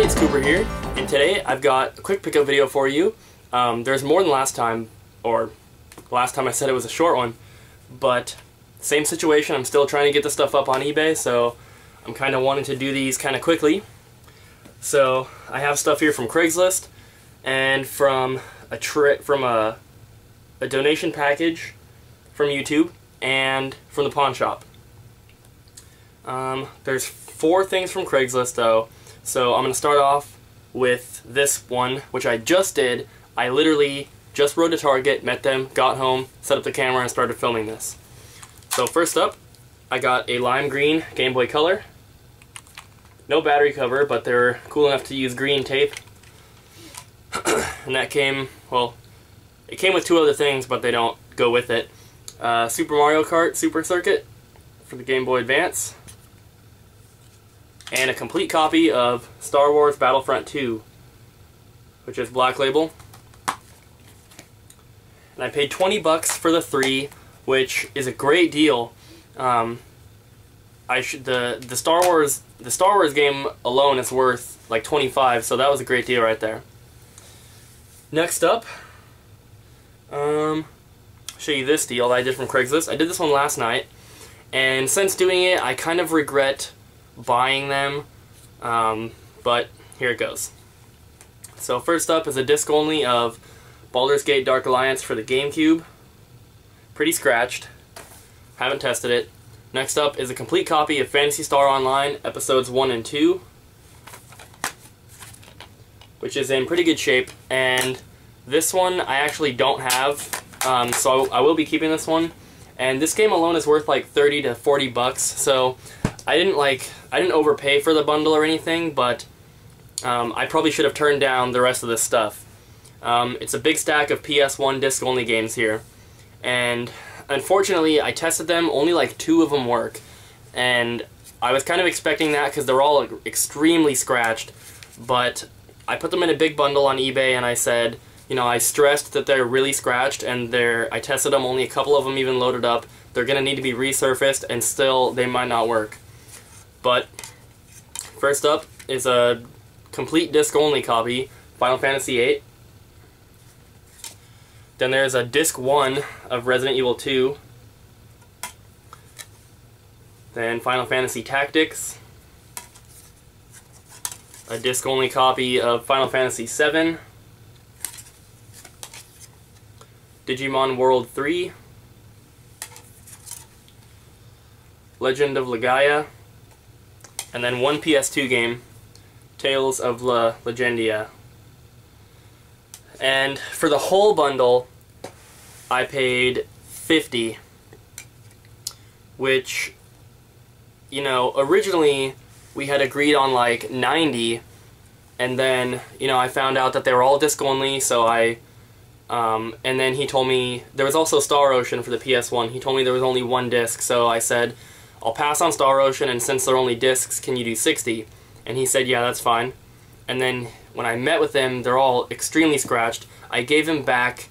it's Cooper here, and today I've got a quick pickup video for you. There's more than last time, or last time I said it was a short one, but same situation. I'm still trying to get the stuff up on eBay, so I'm kind of wanting to do these kind of quickly. So I have stuff here from Craigslist and from a donation package from YouTube and from the pawn shop. There's 4 things from Craigslist though, so I'm going to start off with this one, which I just did. I literally just rode to Target, met them, got home, set up the camera, and started filming this. So first up, I got a lime green Game Boy Color. No battery cover, but they're cool enough to use green tape. And that came, well, it came with 2 other things, but they don't go with it. Super Mario Kart Super Circuit for the Game Boy Advance. And a complete copy of Star Wars Battlefront 2, which is Black Label. And I paid 20 bucks for the 3, which is a great deal. The Star Wars game alone is worth like 25, so that was a great deal right there. Next up, I'll show you this deal that I did from Craigslist. I did this one last night, and since doing it, I kind of regret buying them, but here it goes. So first up is a disc only of Baldur's Gate Dark Alliance for the Gamecube. Pretty scratched. Haven't tested it. Next up is a complete copy of Phantasy Star Online Episodes 1 and 2, which is in pretty good shape, and this one I actually don't have, so I will be keeping this one. And this game alone is worth like 30 to 40 bucks, so I didn't overpay for the bundle or anything, but I probably should have turned down the rest of this stuff. It's a big stack of PS1 disc-only games here, and unfortunately I tested them, only like 2 of them work, and I was kind of expecting that because they're all extremely scratched, but I put them in a big bundle on eBay and I said, you know, I stressed that they're really scratched, and I tested them, only a couple of them even loaded up. They're going to need to be resurfaced, and still they might not work. But first up is a complete disc-only copy, Final Fantasy VIII. Then there's a disc 1 of Resident Evil 2. Then Final Fantasy Tactics. A disc-only copy of Final Fantasy VII. Digimon World 3. Legend of Legaia. And then 1 PS2 game, Tales of Legendia. And for the whole bundle, I paid $50, which, you know, originally we had agreed on like $90, and then, you know, I found out that they were all disc only, so and then he told me, there was also Star Ocean for the PS1, he told me there was only 1 disc, so I said, I'll pass on Star Ocean, and since they're only discs, can you do 60? And he said, yeah, that's fine. And then when I met with him, they're all extremely scratched. I gave him back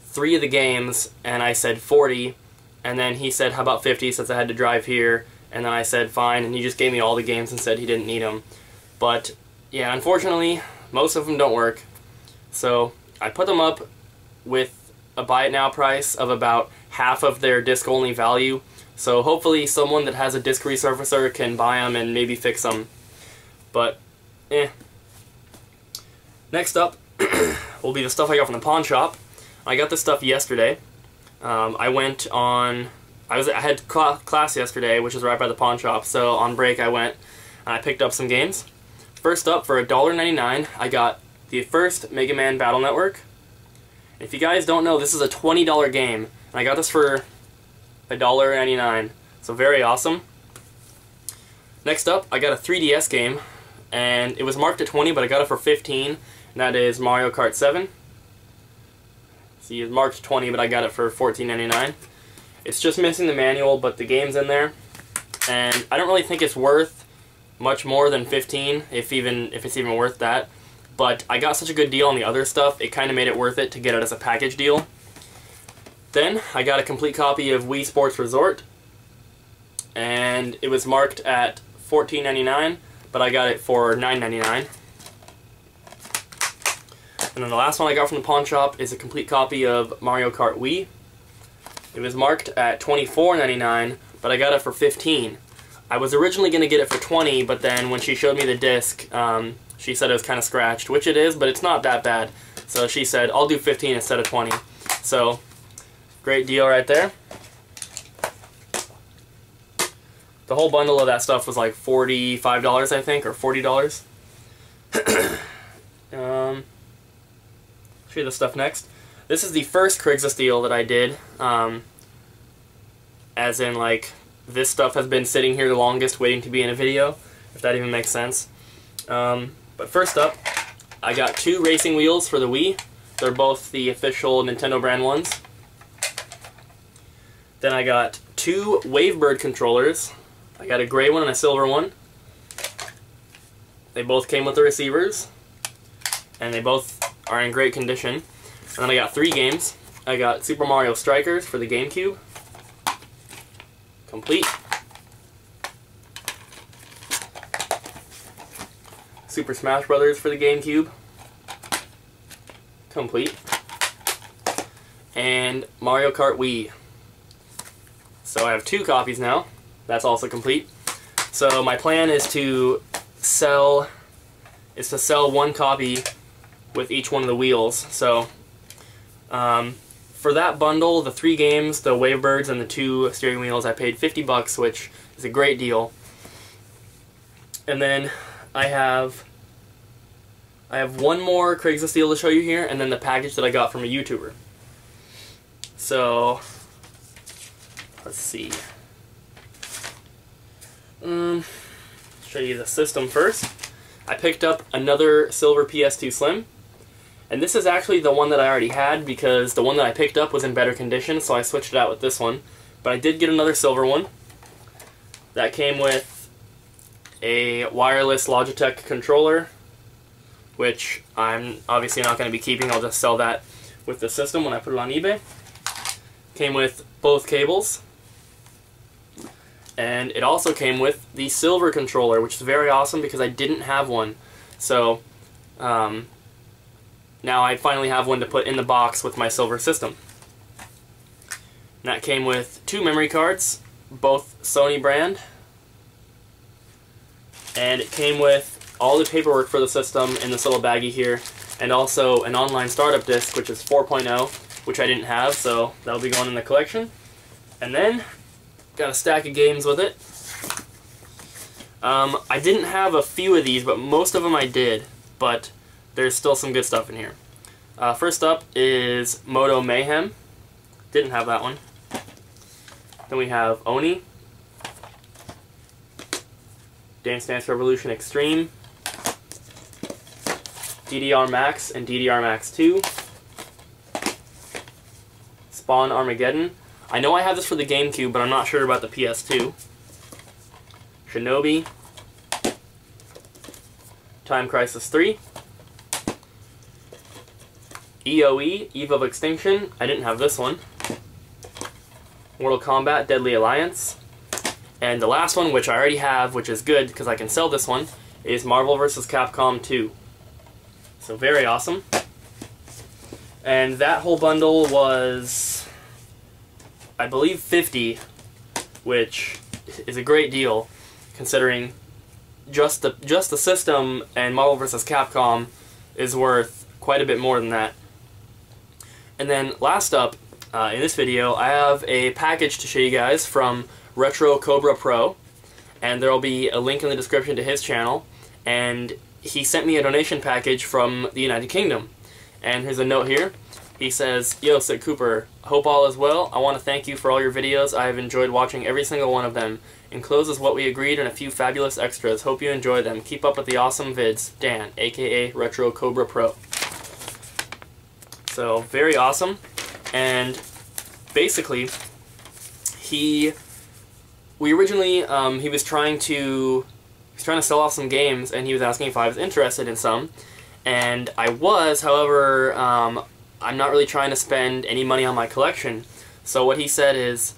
3 of the games, and I said 40, and then he said, how about 50, since I had to drive here? And then I said, fine, and he just gave me all the games and said he didn't need them. But, yeah, unfortunately, most of them don't work. So, I put them up with a buy it now price of about half of their disc-only value. So hopefully someone that has a disc resurfacer can buy them and maybe fix them. But, Next up will be the stuff I got from the pawn shop. I got this stuff yesterday. I had class yesterday, which is right by the pawn shop, so on break I went and I picked up some games. First up, for $1.99, I got the first Mega Man Battle Network. If you guys don't know, this is a $20 game, and I got this for $1.99, so very awesome. Next up, I got a 3DS game, and it was marked at 20, but I got it for 15, and that is Mario Kart 7. See, it's marked 20, but I got it for $14.99. It's just missing the manual, but the game's in there, and I don't really think it's worth much more than 15, if it's even worth that. But I got such a good deal on the other stuff, it kind of made it worth it to get it as a package deal. Then I got a complete copy of Wii Sports Resort, and it was marked at $14.99, but I got it for $9.99. And then the last one I got from the pawn shop is a complete copy of Mario Kart Wii. It was marked at $24.99, but I got it for $15. I was originally going to get it for $20, but then when she showed me the disc, she said it was kind of scratched, which it is, but it's not that bad. So she said, I'll do $15 instead of $20. So, great deal right there. The whole bundle of that stuff was like $45, I think, or $40. Show you the stuff next. This is the first Craigslist deal that I did. As in, like, this stuff has been sitting here the longest waiting to be in a video, if that even makes sense. But first up, I got 2 racing wheels for the Wii. They're both the official Nintendo brand ones. Then I got 2 Wavebird controllers. I got a gray one and a silver one. They both came with the receivers, and they both are in great condition. And then I got 3 games. I got Super Mario Strikers for the Gamecube. Complete. Super Smash Brothers for the Gamecube. Complete. And Mario Kart Wii. So I have 2 copies now. That's also complete. So my plan is to sell 1 copy with each one of the wheels. So for that bundle, the 3 games, the Wavebirds, and the 2 steering wheels, I paid $50, which is a great deal. And then I have one more Craigslist deal to show you here, and then the package that I got from a YouTuber. So let's see. Show you the system first. I picked up another silver PS2 Slim, and this is actually the one that I already had because the one that I picked up was in better condition, so I switched it out with this one. But I did get another silver one. That came with a wireless Logitech controller, which I'm obviously not going to be keeping. I'll just sell that with the system when I put it on eBay. Came with both cables. And it also came with the silver controller, which is very awesome because I didn't have one. So now I finally have one to put in the box with my silver system. And that came with 2 memory cards, both Sony brand. And it came with all the paperwork for the system in this little baggie here, and also an online startup disc, which is 4.0, which I didn't have, so that'll be going in the collection. And then got a stack of games with it. I didn't have a few of these, but most of them I did, but there's still some good stuff in here. First up is Moto Mayhem. Didn't have that one. Then we have Oni, Dance Dance Revolution Extreme, DDR Max and DDR Max 2, Spawn Armageddon. I know I have this for the Gamecube, but I'm not sure about the PS2. Shinobi, Time Crisis 3, EOE, Eve of Extinction. I didn't have this one. Mortal Kombat, Deadly Alliance. And the last one, which I already have, which is good because I can sell this one, is Marvel vs. Capcom 2. So very awesome. And that whole bundle was, I believe, $50, which is a great deal considering just the system and Marvel vs. Capcom is worth quite a bit more than that. And then last up, in this video, I have a package to show you guys from RetroCobraPro, and there will be a link in the description to his channel, and he sent me a donation package from the United Kingdom. And here's a note here. He says, "Yo, Sid Cooper, hope all is well. I want to thank you for all your videos. I have enjoyed watching every single one of them. Enclosed is what we agreed and a few fabulous extras. Hope you enjoy them. Keep up with the awesome vids. Dan, aka RetroCobraPro." So, very awesome. And basically, he was trying to sell off some games, and he was asking if I was interested in some. And I was, however, I'm not really trying to spend any money on my collection. So what he said is,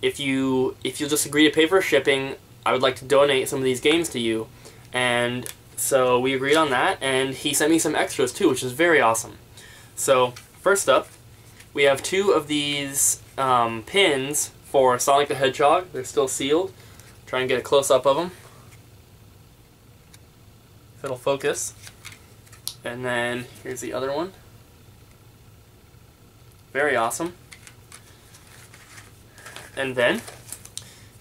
if you'll just agree to pay for shipping, I would like to donate some of these games to you. And So we agreed on that, and he sent me some extras too, which is very awesome. So first up, we have 2 of these pins for Sonic the Hedgehog. They're still sealed. Try and get a close-up of them. If it'll focus. And then here's the other one. Very awesome. And then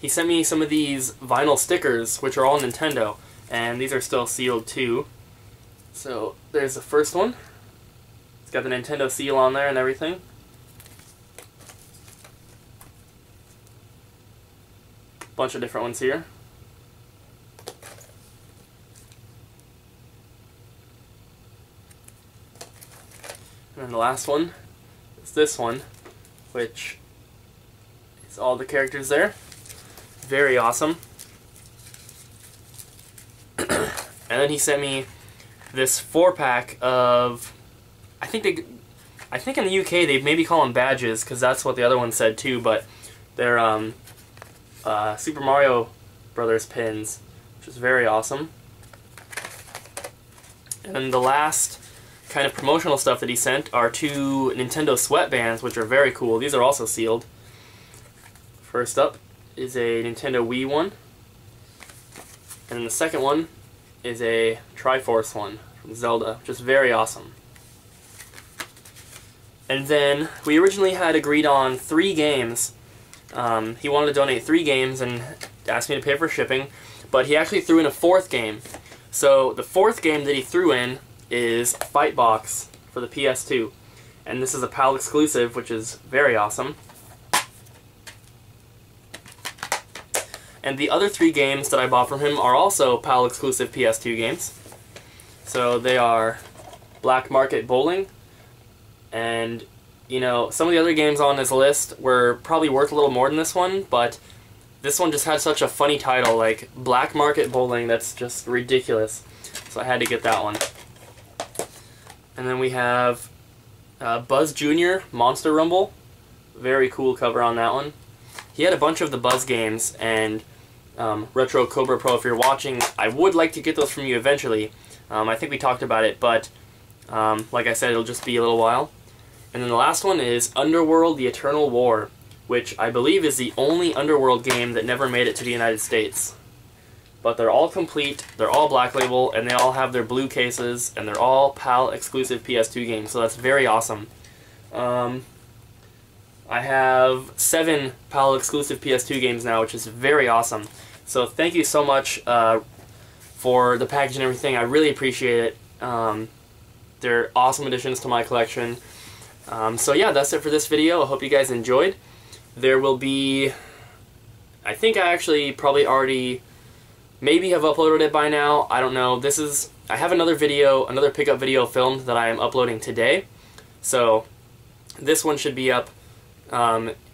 he sent me some of these vinyl stickers, which are all Nintendo, and these are still sealed too. So there's the first one. It's got the Nintendo seal on there and everything. Bunch of different ones here. And then the last one is this one, which is all the characters there. Very awesome. And then he sent me this 4-pack of, I think in the UK they maybe call them badges, because that's what the other one said too, but they're Super Mario Brothers pins, which is very awesome. And then the last kind of promotional stuff that he sent are 2 Nintendo sweatbands, which are very cool. These are also sealed. First up is a Nintendo Wii one, and then the second one is a Triforce one from Zelda, which is very awesome. And then we originally had agreed on 3 games. He wanted to donate 3 games and asked me to pay for shipping, but he actually threw in a 4th game. So the 4th game that he threw in is Fightbox for the PS2, and this is a PAL exclusive, which is very awesome. And the other 3 games that I bought from him are also PAL exclusive PS2 games. So they are Black Market Bowling, and you know, some of the other games on his list were probably worth a little more than this one, but this one just had such a funny title, like Black Market Bowling, that's just ridiculous. So I had to get that one. And then we have Buzz Jr. Monster Rumble. Very cool cover on that one. He had a bunch of the Buzz games, and RetroCobraPro, if you're watching, I would like to get those from you eventually. I think we talked about it, but like I said, it'll just be a little while. And then the last one is Underworld: The Eternal War, which I believe is the only Underworld game that never made it to the United States. But they're all complete, they're all Black Label, and they all have their blue cases, and they're all PAL exclusive PS2 games, so that's very awesome. I have 7 PAL exclusive PS2 games now, which is very awesome. So thank you so much for the package and everything. I really appreciate it. They're awesome additions to my collection. So yeah, that's it for this video. I hope you guys enjoyed. There will be, I think I actually probably already maybe have uploaded it by now. I don't know. I have another video, another pickup video filmed that I am uploading today. So this one should be up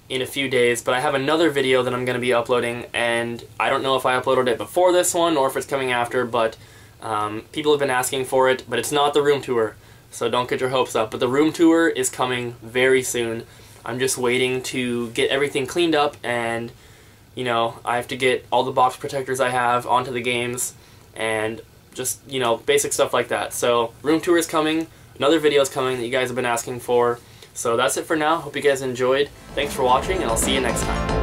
in a few days, but I have another video that I'm going to be uploading, and I don't know if I uploaded it before this one or if it's coming after, but people have been asking for it, but it's not the room tour, so don't get your hopes up. But the room tour is coming very soon. I'm just waiting to get everything cleaned up, and you know, I have to get all the box protectors I have onto the games, and just, you know, basic stuff like that. So room tour is coming, another video is coming that you guys have been asking for. So that's it for now. Hope you guys enjoyed. Thanks for watching, and I'll see you next time.